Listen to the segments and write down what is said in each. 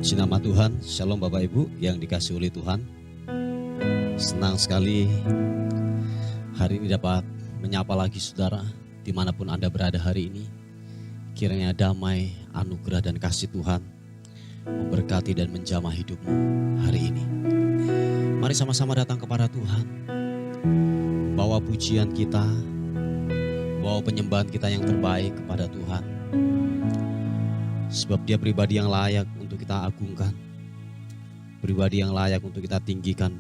Puji nama Tuhan, Shalom Bapak Ibu yang dikasihi oleh Tuhan. Senang sekali hari ini dapat menyapa lagi saudara dimanapun Anda berada hari ini. Kiranya damai, anugerah dan kasih Tuhan memberkati dan menjamah hidupmu hari ini. Mari sama-sama datang kepada Tuhan. Bawa pujian kita, bawa penyembahan kita yang terbaik kepada Tuhan. Sebab Dia pribadi yang layak untuk kita agungkan, pribadi yang layak untuk kita tinggikan,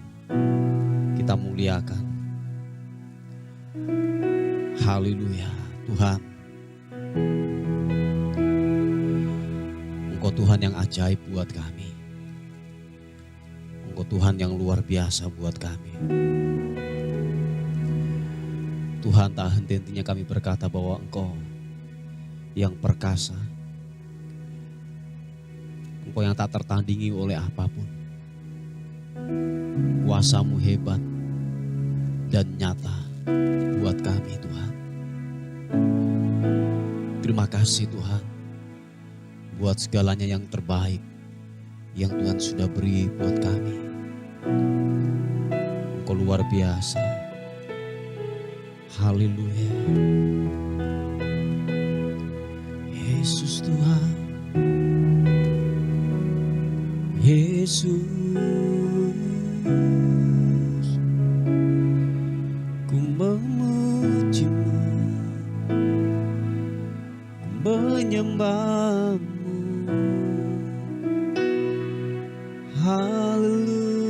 kita muliakan. Haleluya, Tuhan. Engkau Tuhan yang ajaib buat kami. Engkau Tuhan yang luar biasa buat kami. Tuhan, tak henti-hentinya kami berkata bahwa Engkau yang perkasa, Engkau yang tak tertandingi oleh apapun. Kuasa-Mu hebat dan nyata buat kami Tuhan. Terima kasih Tuhan buat segalanya yang terbaik yang Tuhan sudah beri buat kami. Engkau luar biasa. Haleluya. Yesus Tuhan. Yesus, ku memuji-Mu, ku menyembah-Mu. Haleluya.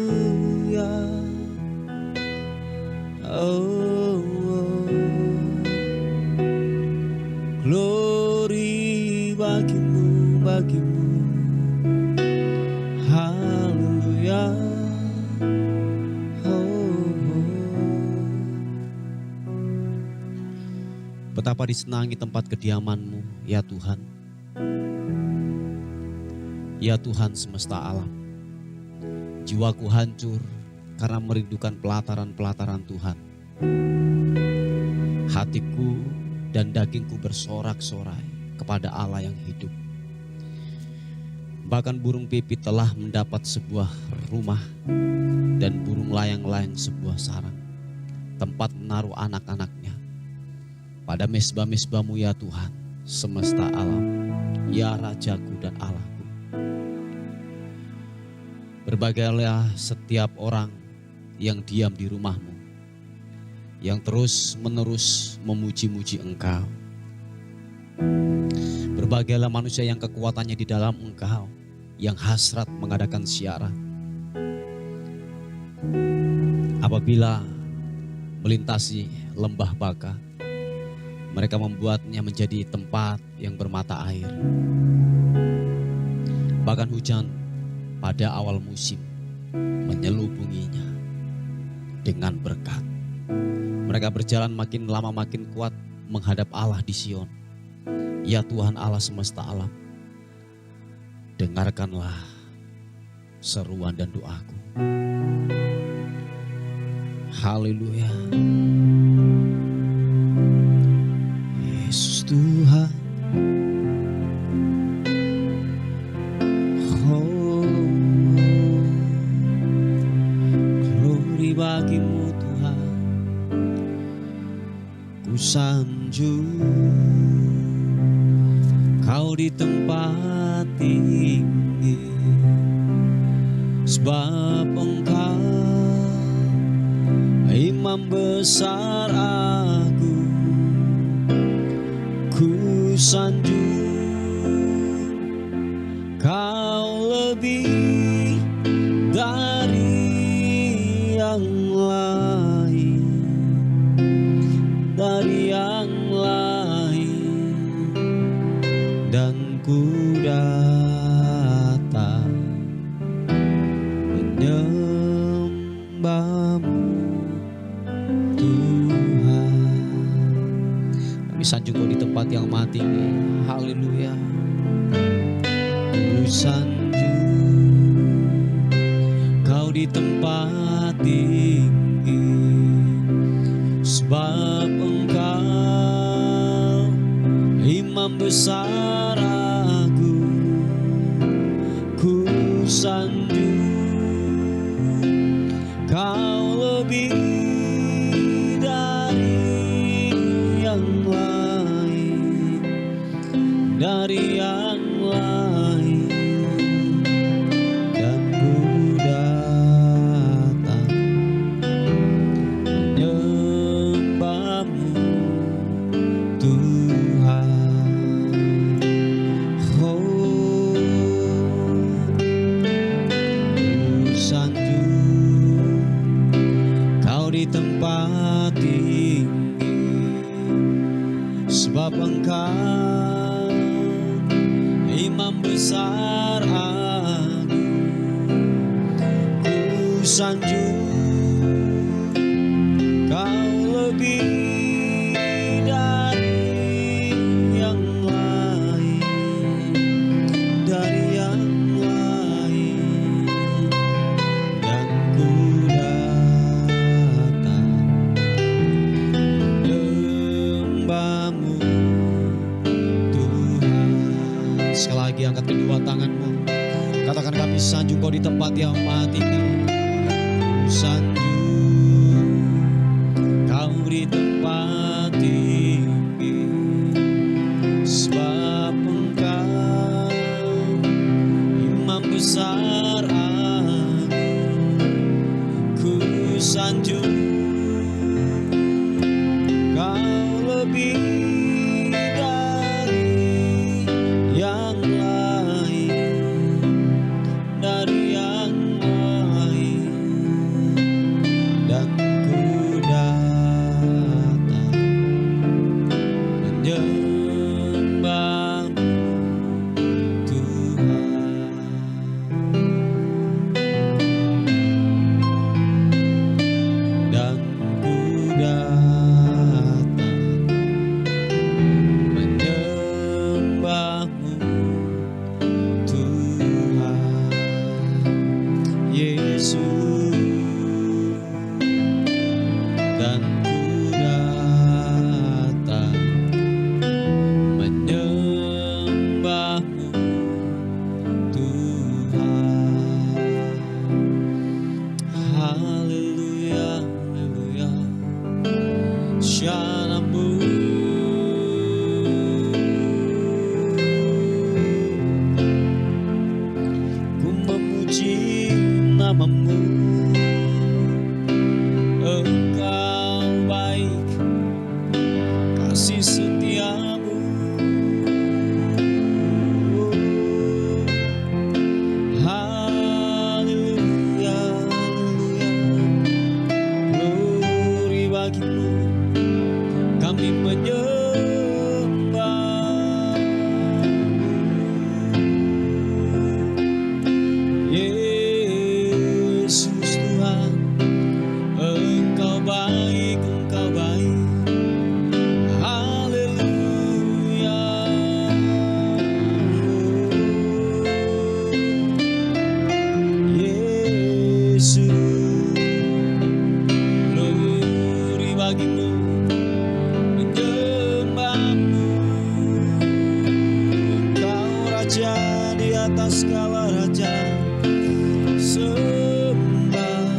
Oh, oh. Glory bagi-Mu, bagi-Mu. Haleluya. Betapa disenangi tempat kediaman-Mu, ya Tuhan. Ya Tuhan semesta alam. Jiwaku hancur karena merindukan pelataran-pelataran Tuhan. Hatiku dan dagingku bersorak-sorai kepada Allah yang hidup. Bahkan burung pipit telah mendapat sebuah rumah dan burung layang-layang sebuah sarang, tempat menaruh anak-anaknya. Pada mezbah-mezbah-Mu ya Tuhan, semesta alam, ya Rajaku dan Allahku. Berbagailah setiap orang yang diam di rumah-Mu, yang terus-menerus memuji-muji Engkau. Berbagailah manusia yang kekuatannya di dalam Engkau, yang hasrat mengadakan siaran. Apabila melintasi lembah Baka, mereka membuatnya menjadi tempat yang bermata air. Bahkan hujan pada awal musim menyelubunginya dengan berkat. Mereka berjalan makin lama makin kuat menghadap Allah di Sion. Ya Tuhan Allah semesta alam, dengarkanlah seruan dan doaku. Haleluya. Yesus Tuhan. Oh, glory bagi-Mu Tuhan. Ku sanjung Kau di tempat tinggi, sebab Engkau Imam besar aku. Ku sanjung Kau lebih dari yang lain, dari yang lain. Dan ku datang menyembah-Mu Tuhan. Kami sanjung Kau di tempat yang maha tinggi. Haleluya. Ku sanjung Kau di tempat tinggi, sebab Engkau Imam besar sanjung, Kau lebih dari yang lain, dari yang lain. Dan ku datang menyembahmu Tuhan. Oh, ku sanjung Kau di tempat tinggi, sebab Engkau Imam besar agung. Ku sanjung Kau lebih dari yang lain, dari yang lain. Dan ku datang menyembahmu Tuhan. Sekali lagi angkat kedua tanganmu, katakan kami sanjung Kau di tempat yang maha tinggi. Ku sanjung Kau di tempat tinggi, sebab Engkau Imam besar agung. Ku sanjung Kau lebih dari yang lain, dari yang lain. Dan ku datang menyembahmu Tuhan. Dan ku datang menyembahmu Tuhan. Yesus. Dan ku datang menyembahmu Tuhan. Haleluya, haleluya. Syanamu. Ku memuji namamu, Engkau baik, kasih setiamu. Haleluya, haleluya. Glory bagimu, kami menyembah. Yesus Tuhan, Engkau baik, Engkau baik. Haleluya. Yesus, glory bagimu, menyembahmu. Engkau Raja di atas segala raja. Sembah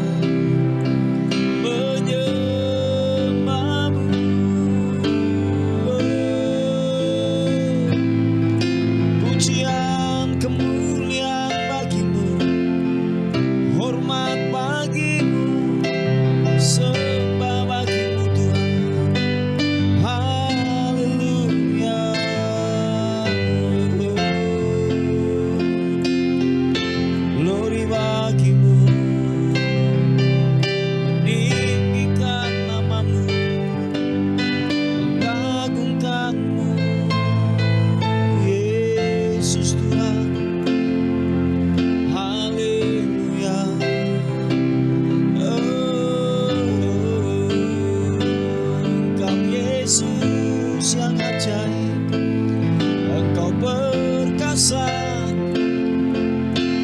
menyembahmu. Pujian kemuliaan bagimu, hormat bagimu, sembah bagimu Tuhan. Haleluya. Glory bagimu, meninggikan namamu, mengagungkanmu. Yesus Tuhan. Haleluya. Engkau Yesus yang ajaib, Engkau perkasa,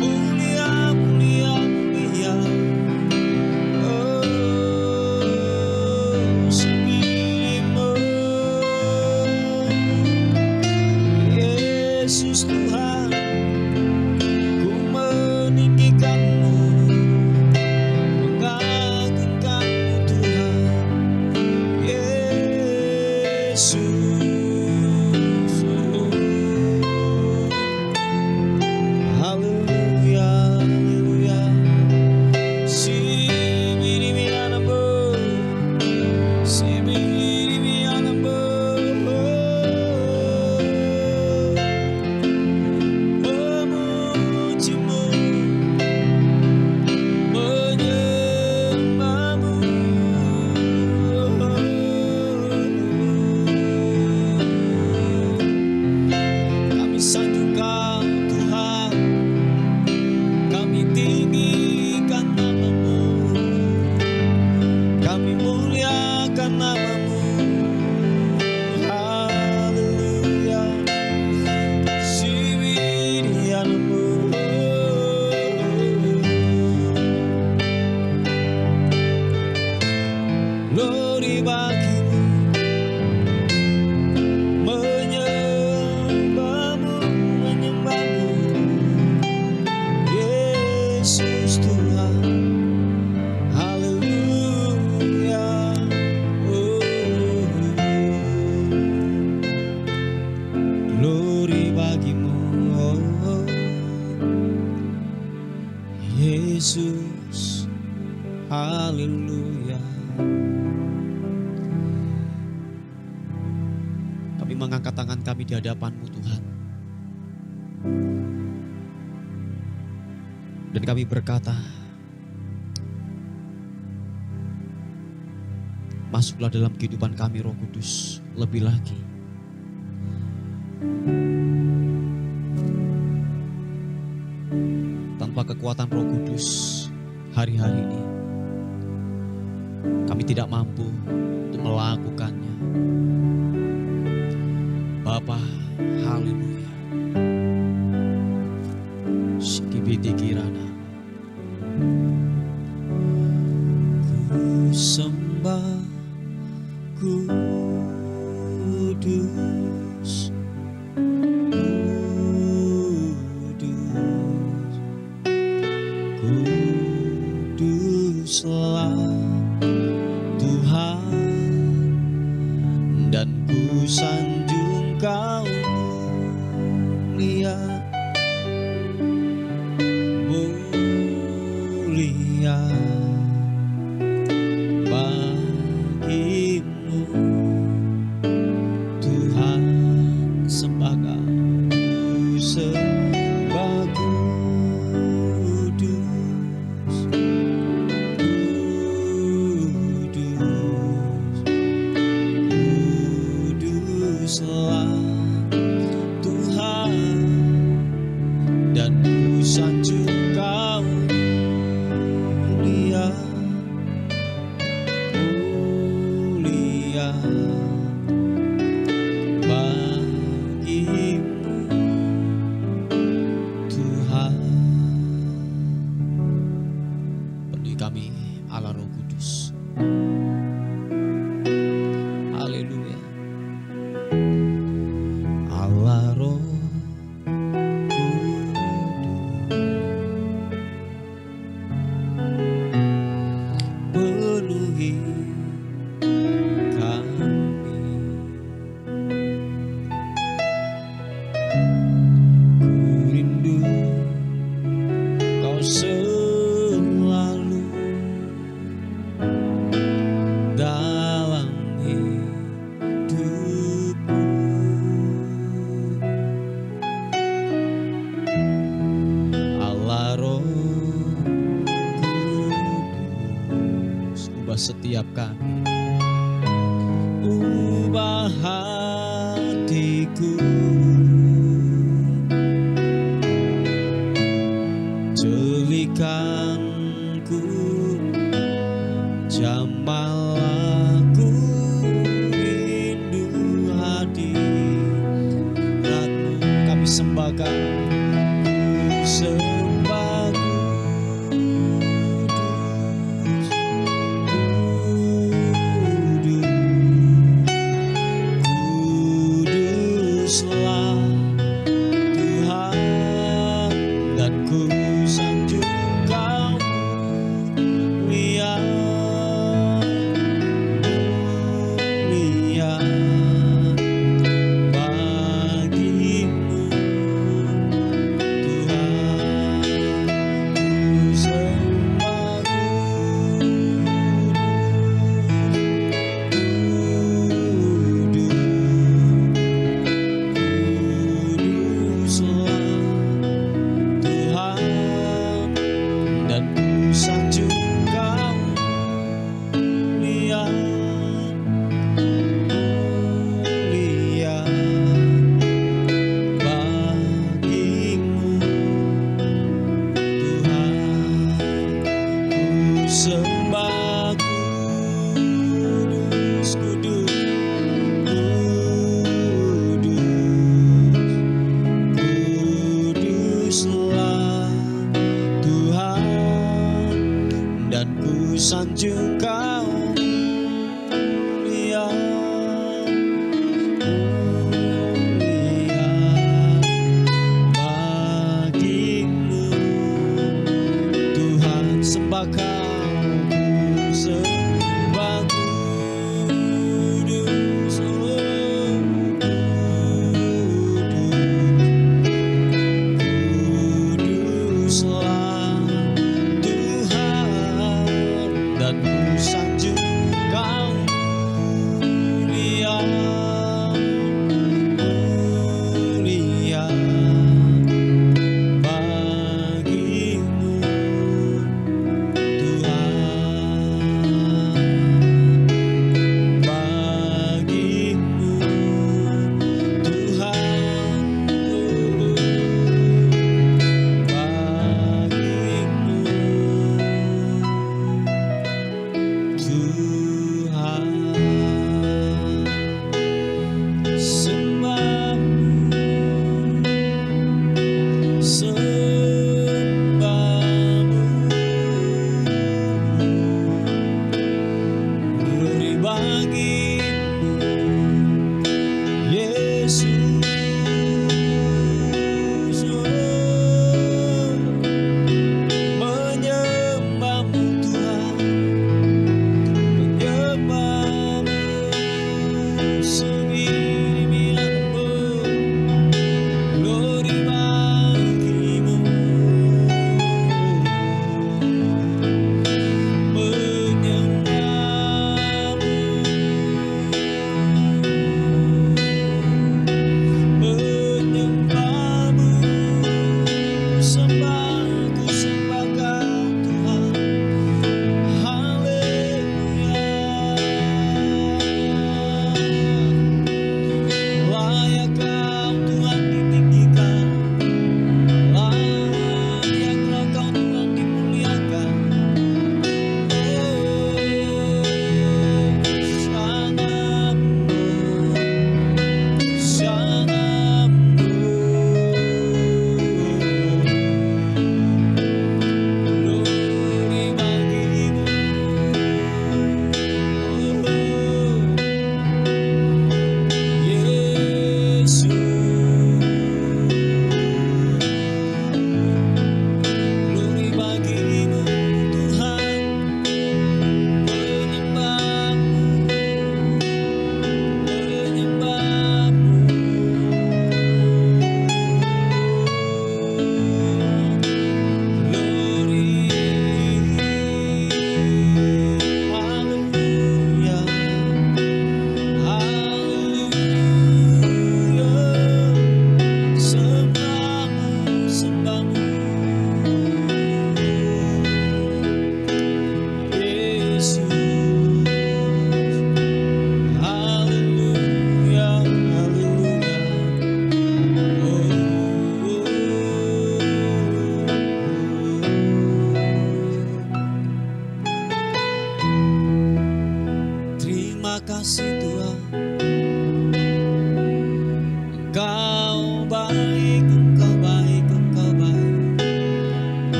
mulia, mulia, mulia. Sembimu Yesus Tuhan, ku Yesus, haleluya. Kami mengangkat tangan kami di hadapan-Mu Tuhan. Dan kami berkata, masuklah dalam kehidupan kami Roh Kudus lebih lagi. Tanpa kekuatan Roh Kudus hari-hari ini, kami tidak mampu untuk melakukannya. Bapa, haleluya. Sikibiti kirana. Ku sembah Kudus, Kudus, Kuduslah Tuhan, dan ku sanjung Kau mulia, mulia bagimu Tuhan. Sembah Kau, sembah Kudus, Kudus, Kuduslah Tuhan, dan ku sanjung Kau mulia, mulia bagimu Tuhan. Penuhi kami Allah Roh Kudus. Haleluya. Allah Roh penuhi kami. Ku rindu Kau selalu dalam hidupku. Allah Roh Kudus, ubah setiap kami, ubah hatiku, jelikanku, jamalah-Ku rindu hadirat-Mu. Kami sembah Kau, ku sembah Kudus, Kudus, Kuduslah Tuhan, dan ku sanjung Kau mulia, mulia bagimu Tuhan. Ku sembah Kuduslah Tuhan, dan ku sanjung Kau mulia, mulia bagimu Tuhan. Ku sembah Kudus, Kudus, Kudus, Kuduslah Tuhan, dan ku sanjung Kau mulia, mulia bagimu Tuhan. Sembah Kau, ku sembah Kudus, Kuduslah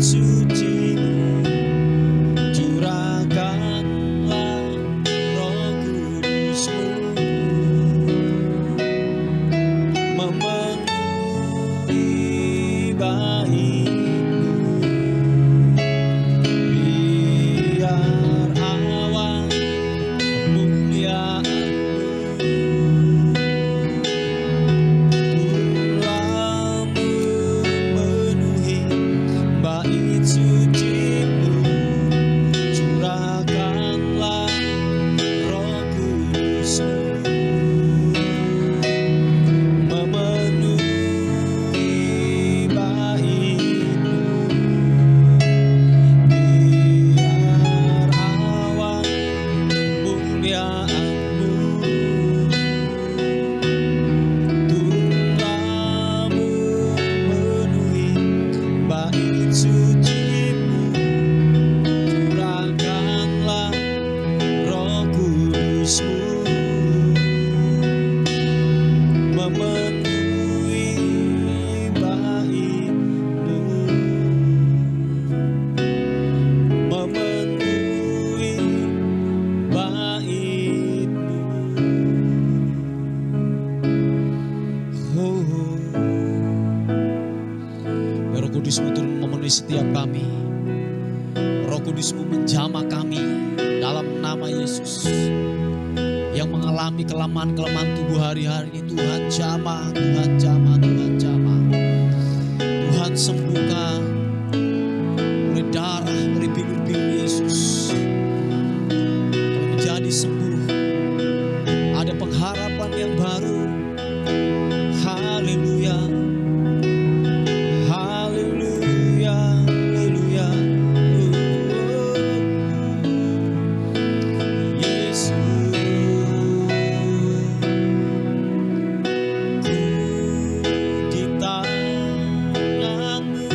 suci-Mu, curahkanlah Roh Kudus-Mu, memenuhi bait-Mu, biar awan kemuliaan-Mu turunlah memenuhi bait suci-Mu, curahkanlah Roh Kudus-Mu, memenuhi bait-Mu, biar awan kemuliaan-Mu turunlah memenuhi bait suci-Mu, curahkanlah Roh Kudus-Mu, memenuhi bait-Mu, memenuhi bait-Mu. Oh, Roh Kudus-Mu turun memenuhi setiap kami. Roh Kudus-Mu menjamah kami dalam nama Yesus. Yang mengalami kelemahan-kelemahan tubuh hari-hari ini, Tuhan jamah, Tuhan jamah, Tuhan jamah. Tuhan sembuhkan oleh darah, oleh bingur-bingur Yesus. Kami menjadi sembuh. Ada pengharapan yang baru. Haleluya. Haleluya, haleluya. Yesus, ku di tangan-Mu.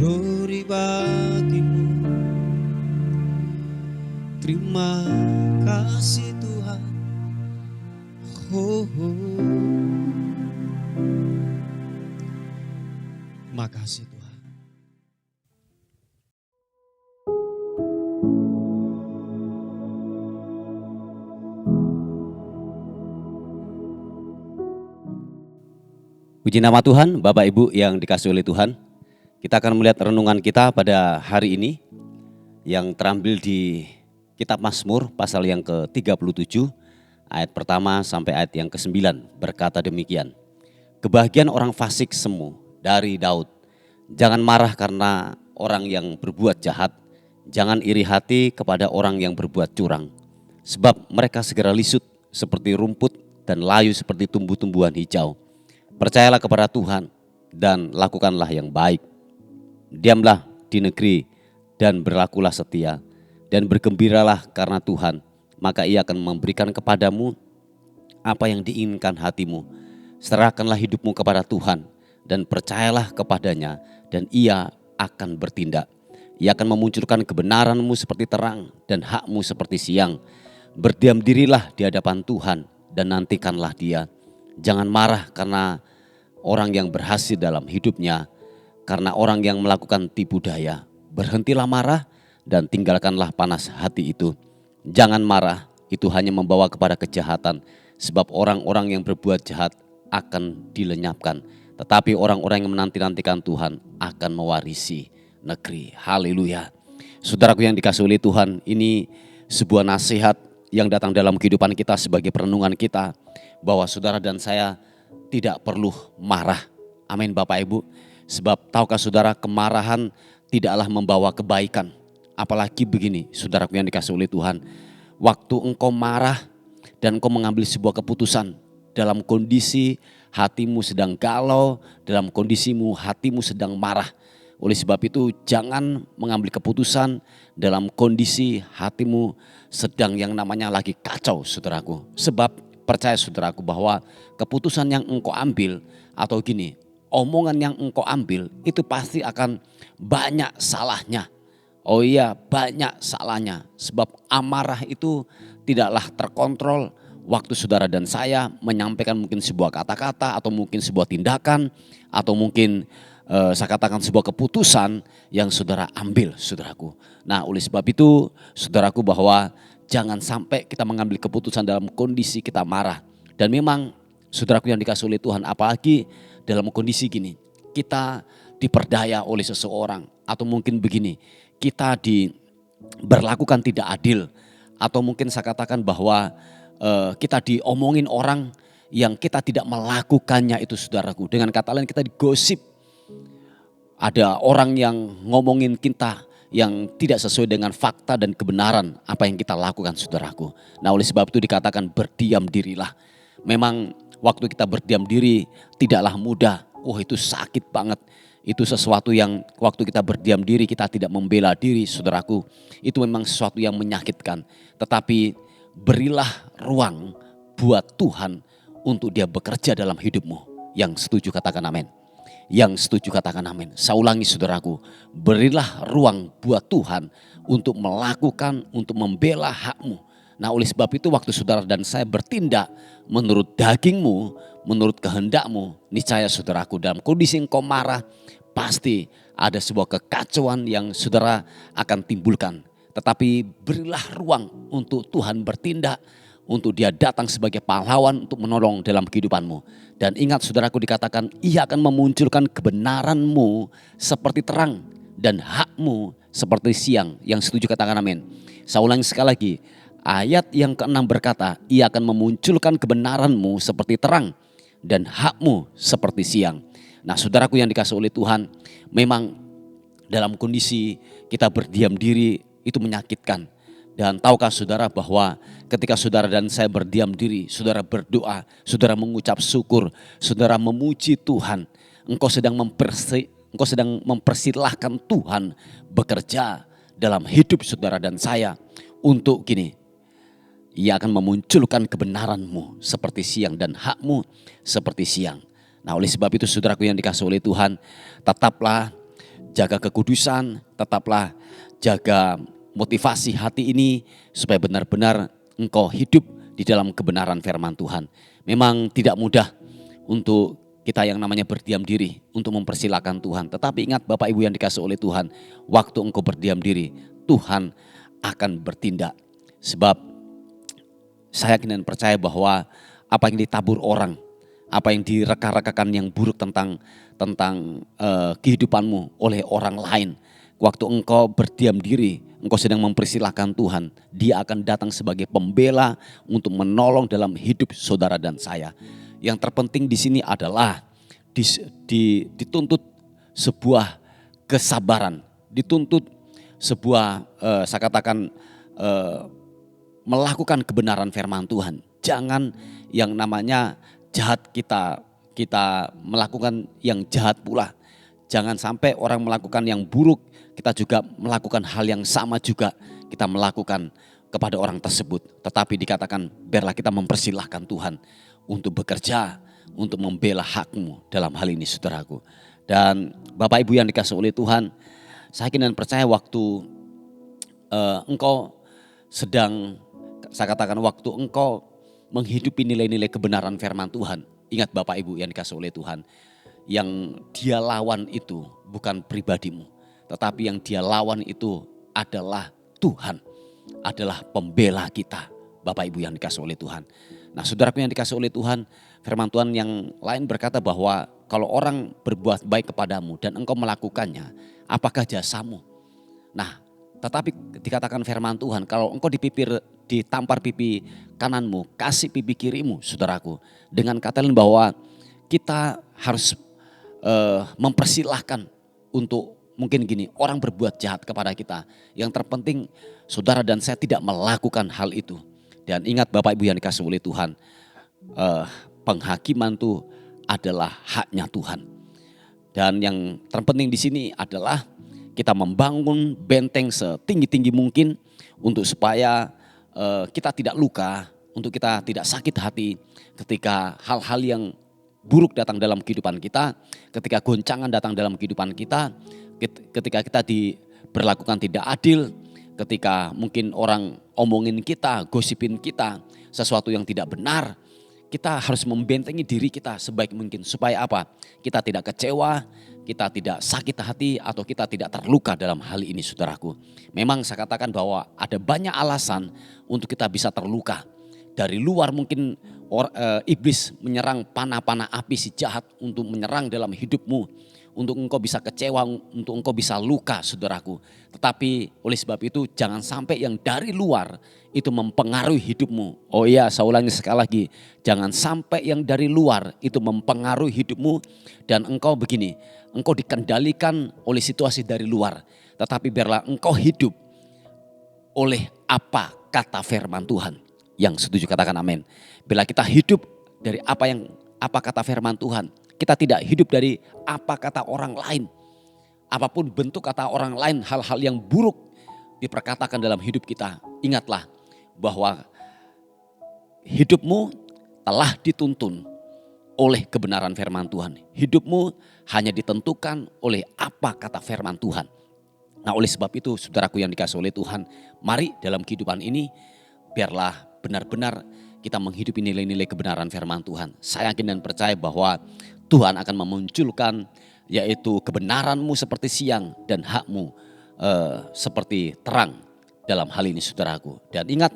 Glory bagimu. Terima kasih Tuhan. Oh, oh. Terima kasih Tuhan. Puji nama Tuhan, Bapak Ibu yang dikasihi oleh Tuhan. Kita akan melihat renungan kita pada hari ini yang terambil di Kitab Mazmur pasal yang ke-37 ayat pertama sampai ayat yang ke-9 berkata demikian. Kebahagiaan orang fasik semu dari Daud. Jangan marah karena orang yang berbuat jahat. Jangan iri hati kepada orang yang berbuat curang. Sebab mereka segera lisut seperti rumput dan layu seperti tumbuh-tumbuhan hijau. Percayalah kepada Tuhan dan lakukanlah yang baik. Diamlah di negeri dan berlakulah setia. Dan bergembiralah karena Tuhan, maka Ia akan memberikan kepadamu apa yang diinginkan hatimu. Serahkanlah hidupmu kepada Tuhan dan percayalah kepadanya dan Ia akan bertindak. Ia akan memunculkan kebenaranmu seperti terang dan hakmu seperti siang. Berdiam dirilah di hadapan Tuhan dan nantikanlah Dia. Jangan marah karena orang yang berhasil dalam hidupnya, karena orang yang melakukan tipu daya. Berhentilah marah dan tinggalkanlah panas hati itu. Jangan marah, itu hanya membawa kepada kejahatan. Sebab orang-orang yang berbuat jahat akan dilenyapkan. Tetapi orang-orang yang menanti-nantikan Tuhan akan mewarisi negeri. Haleluya. Saudaraku yang dikasihi oleh Tuhan, ini sebuah nasihat yang datang dalam kehidupan kita sebagai perenungan kita. Bahwa saudara dan saya tidak perlu marah. Amin Bapak Ibu. Sebab tahukah saudara, kemarahan tidaklah membawa kebaikan. Apalagi begini, saudaraku yang dikasihi oleh Tuhan. Waktu engkau marah dan engkau mengambil sebuah keputusan dalam kondisi hatimu sedang galau, dalam kondisimu hatimu sedang marah. Oleh sebab itu jangan mengambil keputusan dalam kondisi hatimu sedang yang namanya lagi kacau, saudaraku. Sebab percaya saudaraku bahwa keputusan yang engkau ambil atau gini, omongan yang engkau ambil itu pasti akan banyak salahnya. Oh iya, banyak salahnya. Sebab amarah itu tidaklah terkontrol. Waktu saudara dan saya menyampaikan mungkin sebuah kata-kata atau mungkin sebuah tindakan atau mungkin saya katakan sebuah keputusan yang saudara ambil, saudaraku. Nah, oleh sebab itu saudaraku, bahwa jangan sampai kita mengambil keputusan dalam kondisi kita marah. Dan memang saudaraku yang dikasihi oleh Tuhan, apalagi dalam kondisi gini, kita diperdaya oleh seseorang atau mungkin begini, kita diberlakukan tidak adil, atau mungkin saya katakan bahwa kita diomongin orang yang kita tidak melakukannya itu, saudaraku. Dengan kata lain kita digosip. Ada orang yang ngomongin kita yang tidak sesuai dengan fakta dan kebenaran apa yang kita lakukan, saudaraku. Nah, oleh sebab itu dikatakan berdiam dirilah. Memang waktu kita berdiam diri tidaklah mudah. Oh, itu sakit banget. Itu sesuatu yang waktu kita berdiam diri kita tidak membela diri, saudaraku. Itu memang sesuatu yang menyakitkan. Tetapi berilah ruang buat Tuhan untuk Dia bekerja dalam hidupmu. Yang setuju katakan amin. Yang setuju katakan amin. Saya ulangi saudaraku, berilah ruang buat Tuhan untuk melakukan, untuk membela hakmu. Nah, oleh sebab itu waktu saudara dan saya bertindak menurut dagingmu, menurut kehendakmu, niscaya saudaraku dalam kondisi engkau marah, pasti ada sebuah kekacauan yang saudara akan timbulkan. Tetapi berilah ruang untuk Tuhan bertindak, untuk Dia datang sebagai pahlawan untuk menolong dalam kehidupanmu. Dan ingat saudaraku, dikatakan Ia akan memunculkan kebenaranmu seperti terang dan hakmu seperti siang. Yang setuju katakan amin. Saya ulangi sekali lagi. Ayat yang ke-6 berkata, Ia akan memunculkan kebenaranmu seperti terang dan hakmu seperti siang. Nah, saudaraku yang dikasihi oleh Tuhan, memang dalam kondisi kita berdiam diri itu menyakitkan. Dan tahukah saudara bahwa ketika saudara dan saya berdiam diri, saudara berdoa, saudara mengucap syukur, saudara memuji Tuhan, engkau sedang mempersilahkan Tuhan bekerja dalam hidup saudara dan saya untuk gini. Ia akan memunculkan kebenaranmu seperti siang dan hakmu seperti siang. Nah, oleh sebab itu saudaraku yang dikasihi oleh Tuhan, tetaplah jaga kekudusan, tetaplah jaga motivasi hati ini supaya benar-benar engkau hidup di dalam kebenaran firman Tuhan. Memang tidak mudah untuk kita yang namanya berdiam diri untuk mempersilahkan Tuhan. Tetapi ingat Bapak Ibu yang dikasihi oleh Tuhan, waktu engkau berdiam diri, Tuhan akan bertindak. Sebab saya yakin dan percaya bahwa apa yang ditabur orang, apa yang direka-rekakan yang buruk tentang kehidupanmu oleh orang lain, waktu engkau berdiam diri, engkau sedang mempersilahkan Tuhan, Dia akan datang sebagai pembela untuk menolong dalam hidup saudara dan saya. Yang terpenting di sini adalah dituntut sebuah kesabaran, dituntut sebuah saya katakan melakukan kebenaran firman Tuhan. Jangan yang namanya jahat kita melakukan yang jahat pula. Jangan sampai orang melakukan yang buruk, kita juga melakukan hal yang sama juga kita melakukan kepada orang tersebut. Tetapi dikatakan biarlah kita mempersilahkan Tuhan untuk bekerja, untuk membela hakmu dalam hal ini saudaraku. Dan Bapak Ibu yang dikasihi oleh Tuhan, saya yakin dan percaya waktu engkau sedang, saya katakan waktu engkau menghidupi nilai-nilai kebenaran firman Tuhan. Ingat Bapak Ibu yang dikasihi oleh Tuhan, yang Dia lawan itu bukan pribadimu, tetapi yang Dia lawan itu adalah Tuhan, adalah pembela kita. Bapak Ibu yang dikasihi oleh Tuhan. Nah saudaraku yang dikasihi oleh Tuhan, firman Tuhan yang lain berkata bahwa kalau orang berbuat baik kepadamu dan engkau melakukannya, apakah jasamu? Nah tetapi dikatakan firman Tuhan, kalau engkau ditampar pipi kananmu, kasih pipi kirimu saudaraku. Dengan kata lain bahwa kita harus mempersilahkan untuk mungkin gini, orang berbuat jahat kepada kita. Yang terpenting saudara dan saya tidak melakukan hal itu. Dan ingat Bapak Ibu yang dikasihi oleh Tuhan, penghakiman itu adalah haknya Tuhan. Dan yang terpenting di sini adalah kita membangun benteng setinggi-tinggi mungkin untuk supaya kita tidak luka, untuk kita tidak sakit hati ketika hal-hal yang buruk datang dalam kehidupan kita, ketika goncangan datang dalam kehidupan kita, ketika kita diberlakukan tidak adil, ketika mungkin orang omongin kita, gosipin kita, sesuatu yang tidak benar, kita harus membentengi diri kita sebaik mungkin. Supaya apa? Kita tidak kecewa, kita tidak sakit hati, atau kita tidak terluka dalam hal ini saudaraku. Memang saya katakan bahwa ada banyak alasan untuk kita bisa terluka. Dari luar mungkin iblis menyerang panah-panah api si jahat untuk menyerang dalam hidupmu. Untuk engkau bisa kecewa, untuk engkau bisa luka saudaraku. Tetapi oleh sebab itu jangan sampai yang dari luar itu mempengaruhi hidupmu. Oh iya, saya ulangi sekali lagi. Jangan sampai yang dari luar itu mempengaruhi hidupmu. Dan engkau begini, engkau dikendalikan oleh situasi dari luar. Tetapi biarlah engkau hidup oleh apa kata firman Tuhan. Yang setuju katakan amin. Bila kita hidup dari apa kata firman Tuhan. Kita tidak hidup dari apa kata orang lain. Apapun bentuk kata orang lain, hal-hal yang buruk diperkatakan dalam hidup kita. Ingatlah bahwa hidupmu telah dituntun oleh kebenaran firman Tuhan. Hidupmu hanya ditentukan oleh apa kata firman Tuhan. Nah oleh sebab itu saudaraku yang dikasihi oleh Tuhan, mari dalam kehidupan ini biarlah benar-benar kita menghidupi nilai-nilai kebenaran firman Tuhan. Saya yakin dan percaya bahwa Tuhan akan memunculkan yaitu kebenaranmu seperti siang dan hakmu seperti terang dalam hal ini saudaraku. Dan ingat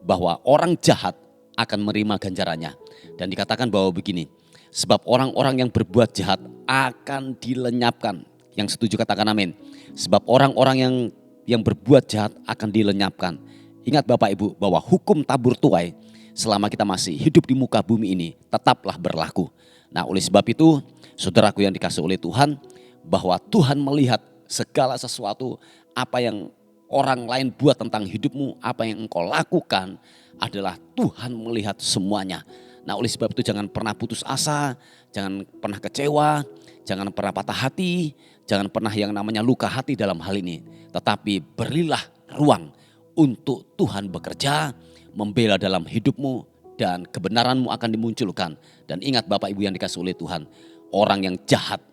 bahwa orang jahat akan menerima ganjarannya. Dan dikatakan bahwa begini, sebab orang-orang yang berbuat jahat akan dilenyapkan. Yang setuju katakan amin. Sebab orang-orang yang berbuat jahat akan dilenyapkan. Ingat Bapak Ibu bahwa hukum tabur tuai selama kita masih hidup di muka bumi ini tetaplah berlaku. Nah oleh sebab itu saudaraku yang dikasihi oleh Tuhan, bahwa Tuhan melihat segala sesuatu apa yang orang lain buat tentang hidupmu, apa yang engkau lakukan adalah Tuhan melihat semuanya. Nah oleh sebab itu jangan pernah putus asa, jangan pernah kecewa, jangan pernah patah hati, jangan pernah yang namanya luka hati dalam hal ini. Tetapi berilah ruang untuk Tuhan bekerja, membela dalam hidupmu, dan kebenaranmu akan dimunculkan. Dan ingat Bapak Ibu yang dikasihi oleh Tuhan, orang yang jahat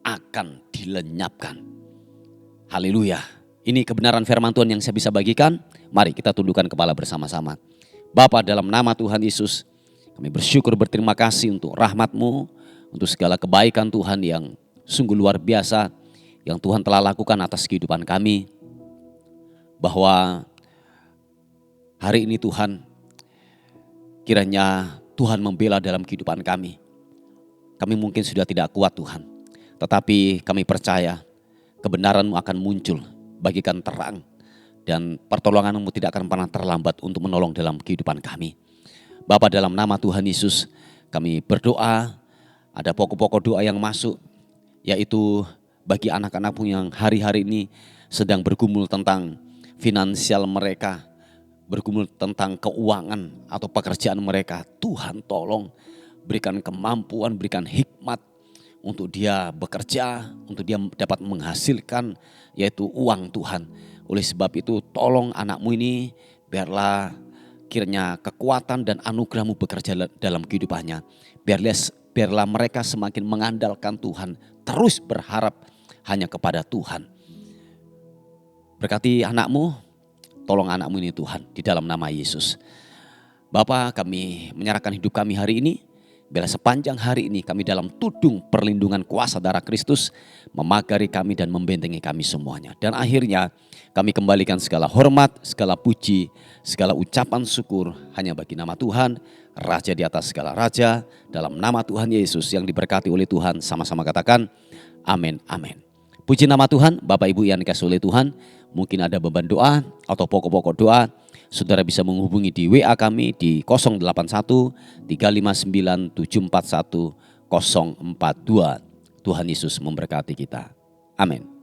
akan dilenyapkan. Haleluya. Ini kebenaran firman Tuhan yang saya bisa bagikan. Mari kita tundukkan kepala bersama-sama. Bapa, dalam nama Tuhan Yesus, kami bersyukur berterima kasih untuk rahmat-Mu, untuk segala kebaikan Tuhan yang sungguh luar biasa yang Tuhan telah lakukan atas kehidupan kami. Bahwa hari ini Tuhan, kiranya Tuhan membela dalam kehidupan kami. Kami mungkin sudah tidak kuat Tuhan, tetapi kami percaya kebenaran-Mu akan muncul, bagikan terang, dan pertolongan-Mu tidak akan pernah terlambat untuk menolong dalam kehidupan kami. Bapa, dalam nama Tuhan Yesus kami berdoa, ada pokok-pokok doa yang masuk, yaitu bagi anak-anak-Mu yang hari-hari ini sedang bergumul tentang finansial mereka, bergumul tentang keuangan atau pekerjaan mereka. Tuhan tolong berikan kemampuan, berikan hikmat untuk dia bekerja, untuk dia dapat menghasilkan yaitu uang Tuhan. Oleh sebab itu tolong anak-Mu ini biarlah kiranya kekuatan dan anugerah-Mu bekerja dalam kehidupannya. Biarlah mereka semakin mengandalkan Tuhan, terus berharap hanya kepada Tuhan. Berkati anak-Mu, tolong anak-Mu ini Tuhan, di dalam nama Yesus. Bapa, kami menyerahkan hidup kami hari ini. Biarlah sepanjang hari ini kami dalam tudung perlindungan kuasa darah Kristus memagari kami dan membentengi kami semuanya. Dan akhirnya kami kembalikan segala hormat, segala puji, segala ucapan syukur hanya bagi nama Tuhan, Raja di atas segala raja. Dalam nama Tuhan Yesus yang diberkati oleh Tuhan, sama-sama katakan amin, amin. Puji nama Tuhan. Bapak Ibu yang dikasihi oleh Tuhan, mungkin ada beban doa atau pokok-pokok doa, saudara bisa menghubungi di WA kami di 081 359 741 042. Tuhan Yesus memberkati kita. Amin.